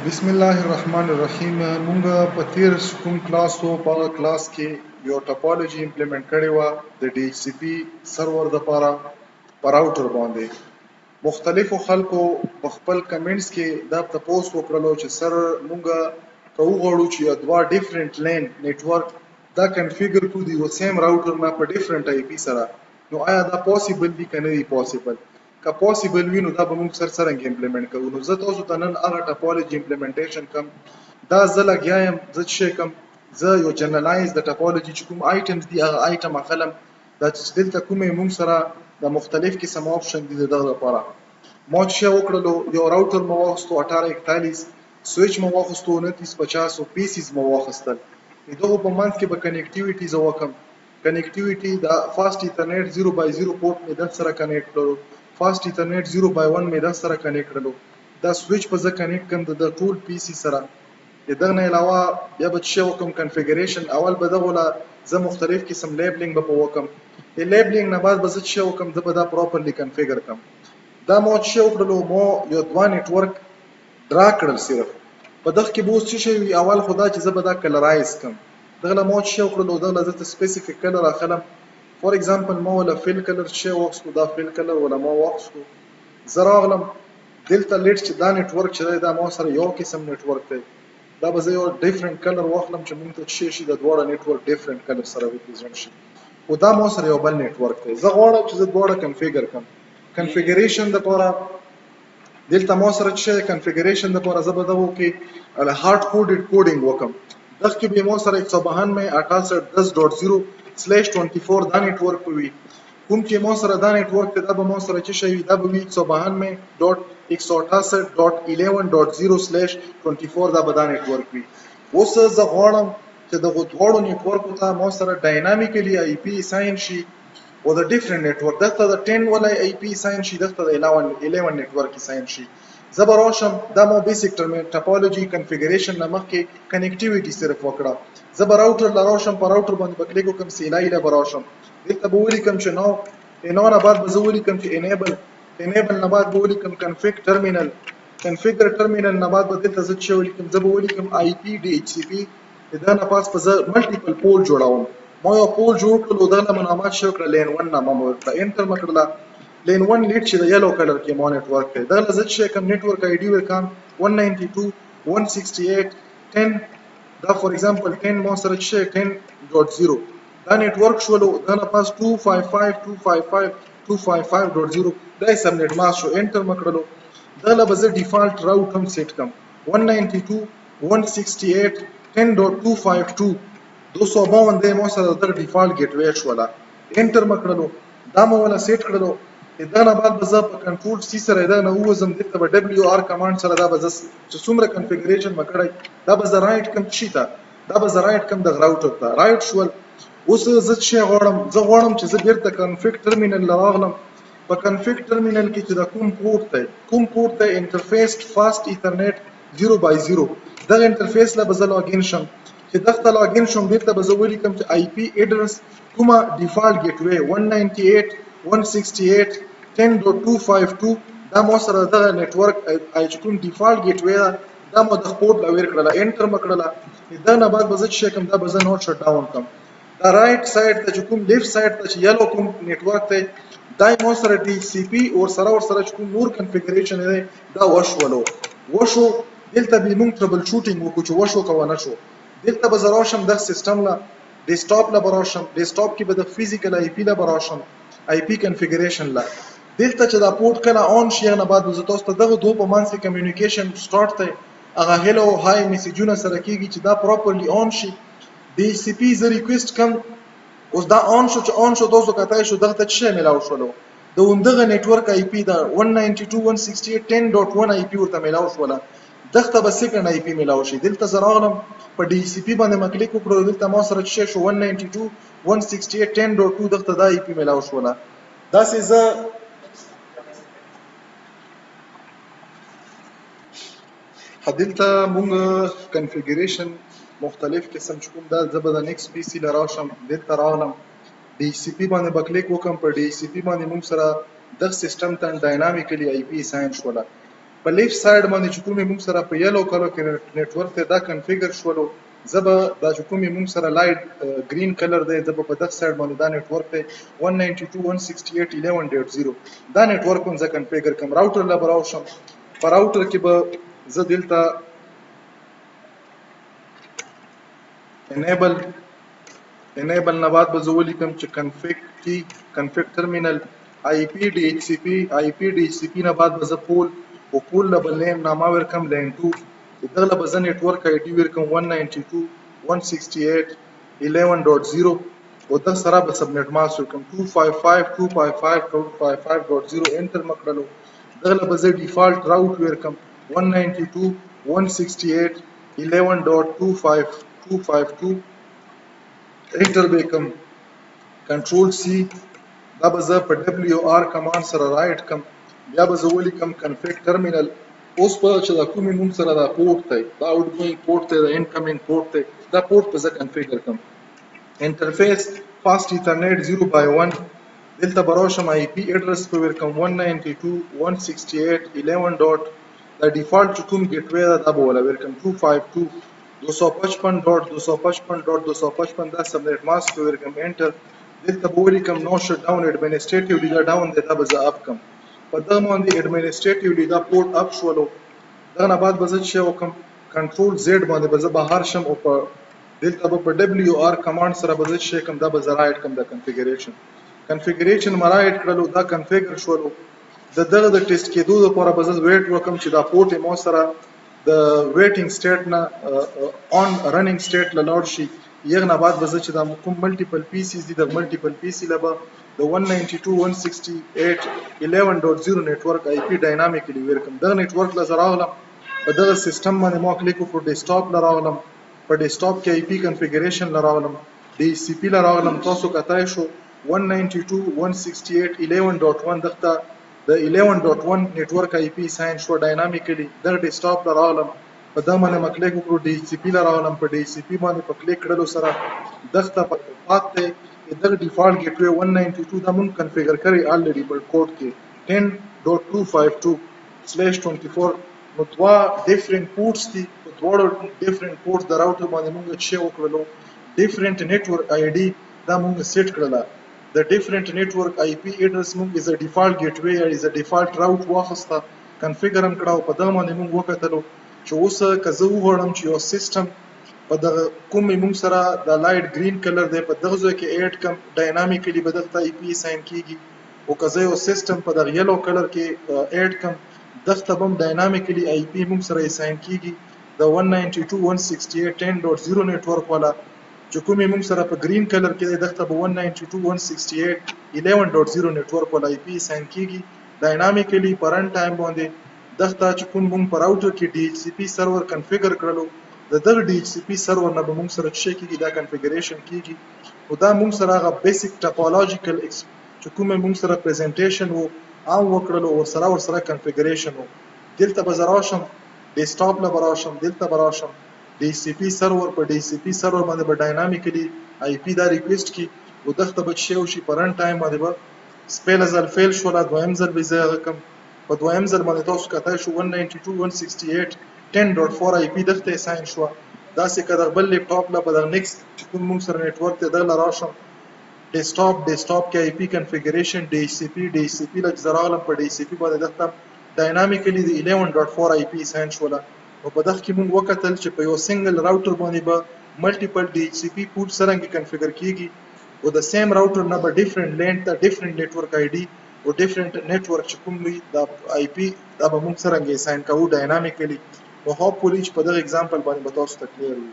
بسم الله الرحمن الرحیم. مونږ په تیر کوم کلاس وو، په هغه کلاس کې یو ټاپالوجي امپلیمنٹ کړې وه د DHCP سرور دپاره په راوټر باندې. مختلفو خلکو په خپل کمنټس کې دا تپوس وکړلو چې سر مونږ که وغواړو چې یو دوه ډیفرنٹ لین نیټورک دا کنفیګر کړو د یو سیم راوټر نه په ډیفرنٹ IP سره، نو آیا دا پاسبل دي که نه دي پاسبل؟ که پاسبل وي نو دا به موږ څرنګه امپلیمنٹ کوو. نو زه تاسو ته نن هغه ټاپالوجي امپلیمنټیشن کوم. دا زه لګیا یم، زه څه شی کوم، زه یو جنرالایز د ټاپالوجي چې کوم آیټمز دي هغه آیټم اخلم. دا چې دلته کومې موږ سره د مختلف قسم آپشن دي د دغه لپاره. ما څه شی وکړلو، یو راوټر مو واخیستو 1841، سویچ مو واخیستو 2950 او پیسیز مو واخیستل. د دغو په منځ کې به کنیکټیویټي زه وکړم. کنیکټیویټي د فاسټ ایترنیټ 0x0 پورټ مې دلته سره کنیکټ کړلو، فاسټ ایترنیټ 0x1 مې دا سره کنیکټ کړلو. دا سویچ په زه کنیکټ کړم د ټول پی سي سره. د دغه نه علاوه بیا به څه وکړم، کنفیګریشن. اول به دغه له زه مختلف قسم لیبلینګ به په وکړم. د لیبلینګ نه بعد به زه څه وکړم، زه به دا پراپرلی کنفیګر کړم. دا ما څه وکړلو، ما یو دوه نیټورک ډرا کړل صرف. په دغه کې به اوس څه شی وي، اول خو دا چې زه به دا کلرایز کړم. دغه له ما څه وکړلو، دغه له زه ته سپیسیفیک کلر اخلم. فور ایگزامپل ما ولا فیل کلر څه واخیستو، دا فیل کلر ولا ما واخیستو. زه راغلم دلته لیټ چې دا نیټورک چې دی دا ما سره یو قسم نیټورک دی. دا به زه یو ډیفرنٹ کلر واخلم چې موږ ته څه شي د دواړه نیټورک ډیفرنٹ کلر سره ریپرزینټ شي. او دا ما سره یو بل نیټورک دی. زه غواړم چې زه دواړه کنفیګر کړم. کنفیګریشن دپاره دلته ما سره څه کنفیګریشن دپاره زه به دغه کې هارډ کوډډ کوډینګ وکړم. دغه کې به ما سره 192.68.0/24 دا نیټورک وي. کوم چې ما سره دا نیټورک ته دا به ما سره څه شي وي، دا به وي 192.168.11.0/24 دا به دا نیټورک وي. اوس زه غواړم چې دغه دواړو نیټورکو ته ما سره ډاینامیکلی IP اساین شي او د ډیفرنٹ نیټورک دغه د 10 ولا IP اساین شي، دغه د 11 نیټورک اساین شي. زه به راشم، دا مو بیسیک ټاپالوجي کنفیګریشن نه مخکې کنیکټیویټي صرف وکړه. زه به راوټر له راشم، په راوټر باندې به کلیک وکړم، 𝐶𝐿𝐼 به راشم. دلته به ولیکم چې نو نه بعد به زه ولیکم چې انیبل نه بعد به ولیکم کنفیګ ټرمینل. کنفیګر ټرمینل نه بعد به دلته زه څه ولیکم، زه به ولیکم IP DHCP. دا نه پاس په زه ملټیپل پول جوړوم. ما یو پول جوړ کړلو، دغه نامه څه وکړه، لین 1 نامه مو ورکړه، انټر مې کړله. لین 1 لیډ چې د یلو کلر کې ما نیټورک دی، دغه زه څه کوم، نیټورک ID ورکړم 192.168.10. دا فور ایگزامپل 10 ما سره څه 10.0 دا نیټورک شولو. دا نه پاس 255.255.255.0 دا سب نیټ ماس شو، انټر مې کړلو. دغه به زه ډیفالت راوټ هم سیټ کړم 192.168.10.252 252 ما سره د ډیفالت ګیټ وی شوله، انټر مې کړلو. دا مو ولا سیټ کړلو. دا نه بعد به زه په کنټرول C سره دا نه ووزم، دلته به WR کمانډ سره دا به زه چې څومره کنفیګریشن مې کړی دا به زه رایټ کم شي ته، دا به زه رایټ کم د راوټر ته رایټ شول. اوس زه څه غواړم، زه غواړم چې زه بیرته کنفیګ ټرمینل راغلم. په کنفیګ ټرمینل کې چې دا کوم پورټ دی انټرفیس فاست ایترنیټ 0x0 دغه انټرفیس له به زه لاګین شم. چې دغه لاګین شم دلته به زه ولیکم چې IP ایډرس کومه ډیفالت ګیټ وی 198.168.10.252 دا مو سره دغه نیټورک چې کوم ډیفالت ګیټ وی دا مو د پورټ لویر کړله، انټر مې کړله. دا نه بعد به زه څه کوم، دا به زه نوټ شټ ډاون کړم. دا رائټ سایډ ته چې کوم لیفټ سایډ ته چې یلو کوم نیټورک دی دا مو سره DHCP او سره چې کوم نور کنفیګریشن دی دا وشو. دلته به موږ ټربل شوټینګ وکړو چې وشو که ونه شو. دلته به زه راشم دغه سیسټم له ډیسکټاپ له به راشم، ډیسکټاپ کې به د فزیکل IP له به راشم، IP کنفیګریشن له. دلته چې دا پورټ کله آن شي نه بعد زه تاسو ته دغه دوه په منځ کې کمیونیکیشن سٹارټ دی، هغه هلو هاي میسیجونه سره کیږي چې دا پراپرلی آن شي. DHCP زه ریکویسټ کوم. اوس دا آن شو، چې آن شو تاسو کتای شو دغه ته څه ملاو شولو، د همدغه نیټورک IP دا 192.168.10.1 IP ورته ملاو شوله. دغه به سیکنډ IP ملاو شي. دلته زه راغلم په DHCP باندې مې کلیک وکړو، دلته ما سره څه شو 192.168.10.2 دغه دا IP ملاو شوله. داسې زه دلته مونږ کنفیګریشن مختلف قسم چې کوم دا زه به د نیکسټ PC له راشم، دلته راغلم DHCP باندې به کلیک وکړم. په DHCP باندې مونږ سره دغه سیسټم ته ډاینامیکلی IP اساین شوله. په لیفټ ساید باندې چې کومې موږ سره په یلو کلر کې نیټورک ته دا کنفیګر شولو زه به دا چې کومې موږ سره لایټ ګرین کلر دی زه به په دغه ساید باندې دا نیټورک دی 192.168.11.0 دا نیټورک هم زه کنفیګر کوم راوټر له به راوشم په راوټر کې به زه دلته enable نه بعد به زه ولیکم چې config terminal IP DHCP نه بعد به زه پول او پول له به لین نامه ورکم لین 2 دغه له به زه نیټورک ID ورکم 192.168.11.0 او دغه سره به سبنیټ ماسک ورکم 255.255.255.0 انټر مې کړلو دغه له به زه ډیفالټ راوټ ورکم 192.168.11.252 انټر به کوم کنټرول سی دا به زه په WR کمانډ سره رائټ کم بیا به زه ولیکم کنفیګ ټرمینل اوس په چې دا کومې موږ سره دا پورټ دی دا آوټ ګوینګ پورټ دی دا انکمینګ پورټ دی دا پورټ به زه کنفیګر کم انټرفیس فاست ایترنیټ 0x1 دلته به راشم IP اډرس په ورکم 192.168.11. دا ډیفالټ چې کوم ګیټ وی دا به ولا ورکم 252.255.255.255 دا سبنیټ ماسک په ورکم انټر دلته به ولیکم نو شټ ډاون اډمنسټریټیولی دا ډاون دی دا به زه اپ کم په دغه باندې اډمنسټریټیولی دا پورټ اپ شولو دغه نه بعد به زه چې وکم کنټرول زیډ باندې به زه بهر شم او په دلته به په WR کمانډ سره به زه چې کوم دا به زه رائټ کم د کنفیګریشن ما رائټ کړلو دا کنفیګر شولو د دغه د ټیسټ کېدو لپاره به زه ویټ وکم چې دا پورټ مو سره د ویټینګ سټیټ نه آن رننګ سټیټ له لاړ شي یغه نه بعد به زه چې دا کوم ملټیپل پیسز دي د ملټیپل پیسي لبه د 192.168.11.0 نیټورک IP ډاینامیکلی ورکم دغه نیټورک له زه راغلم په دغه سیستم باندې ما کلیک وکړو ډیسکټاپ له راغلم په ډیسکټاپ کې IP کنفیګریشن له راغلم DHCP له راغلم تاسو کتای شو 192.168.11.1 دغه د 11.1 نیټورک IP ساين شو ډاینامیکلی دغه ډیسکټاپ له راغلم په دا باندې ما کلیک وکړو DHCP له راغلم په DHCP باندې په کلیک کړلو سره دغه پاتې دغه ډیفالټ ګیټ وی 192 دا مونږ کنفیګر کړی الریډي په کوډ کې 10.252/24 نو دوا ډیفرنٹ پورټس دي په دواړو ډیفرنٹ پورټس د راوټر باندې مونږ چې وکړلو ډیفرنٹ نیټورک ID دا مونږ سیټ کړل د ډیفرنٹ نیټورک IP اډرس مونږ از ا ډیفالټ ګیټ وی از ا ډیفالټ راوټ واخسته کنفیګر هم کړو په دغه باندې مونږ وکړلو چې اوس که زه وغواړم چې یو سیستم په دغه کومې موږ سره د لایټ ګرین کلر دی په دغه ځای کې اډ کم ډاینامیکلی به دغه IP ساين کیږي او که زه یو سیستم په دغه یلو کلر کې اډ کم دغه به ډاینامیکلی IP موږ سره ساين کیږي د 192.168.10.0 نیټورک والا چې کومې موږ سره په ګرین کلر کې دغه به 192.168.11.0 نیټورک والا IP ساين کیږي ډاینامیکلی پر ان ټایم باندې دغه چې کوم موږ په راوټر کې DHCP سرور کنفیګر کړلو د دغه DHCP سرور نه به موږ سره چې کیږي دا کنفیګریشن کیږي او دا موږ سره هغه بیسیک ټاپولوژیکل چې کومه موږ سره پریزنټیشن وو عام وکړلو او سره کنفیګریشن وو دلته به زراشم ډیسکټاپ له براشم دلته براشم DHCP سرور په DHCP سرور باندې به ډاینامیکلی IP دا ریکویسټ کی او دغه به شی شي پر ان ټایم باندې به سپیل ازل فیل شو لا دویم ځل به زه رقم په دویم ځل باندې تاسو کتای شو 192.168.10.4 IP دغه ساين شو دا سې کده بل لپټاپ لا په دغه نیکست چې کوم موږ سره نیټورک ته دغه راشم ډیسکټاپ کې IP کنفیګریشن DHCP لږ زرالم په DHCP باندې دغه ډاینامیکلی د 11.4 IP ساين شو لا او په دغه کې موږ وکتل چې په یو سنگل راوټر باندې به ملټیپل DHCP پورټ سره کنفیګر کیږي او د سیم راوټر نه به ډیفرنٹ لین ته ډیفرنٹ نیټورک ID او ډیفرنٹ نیټورک چې کوم وي د IP دا به موږ سره ساين کوو ډاینامیکلی او هوپفولي په دغه اگزامپل باندې به تاسو ته کلیر وي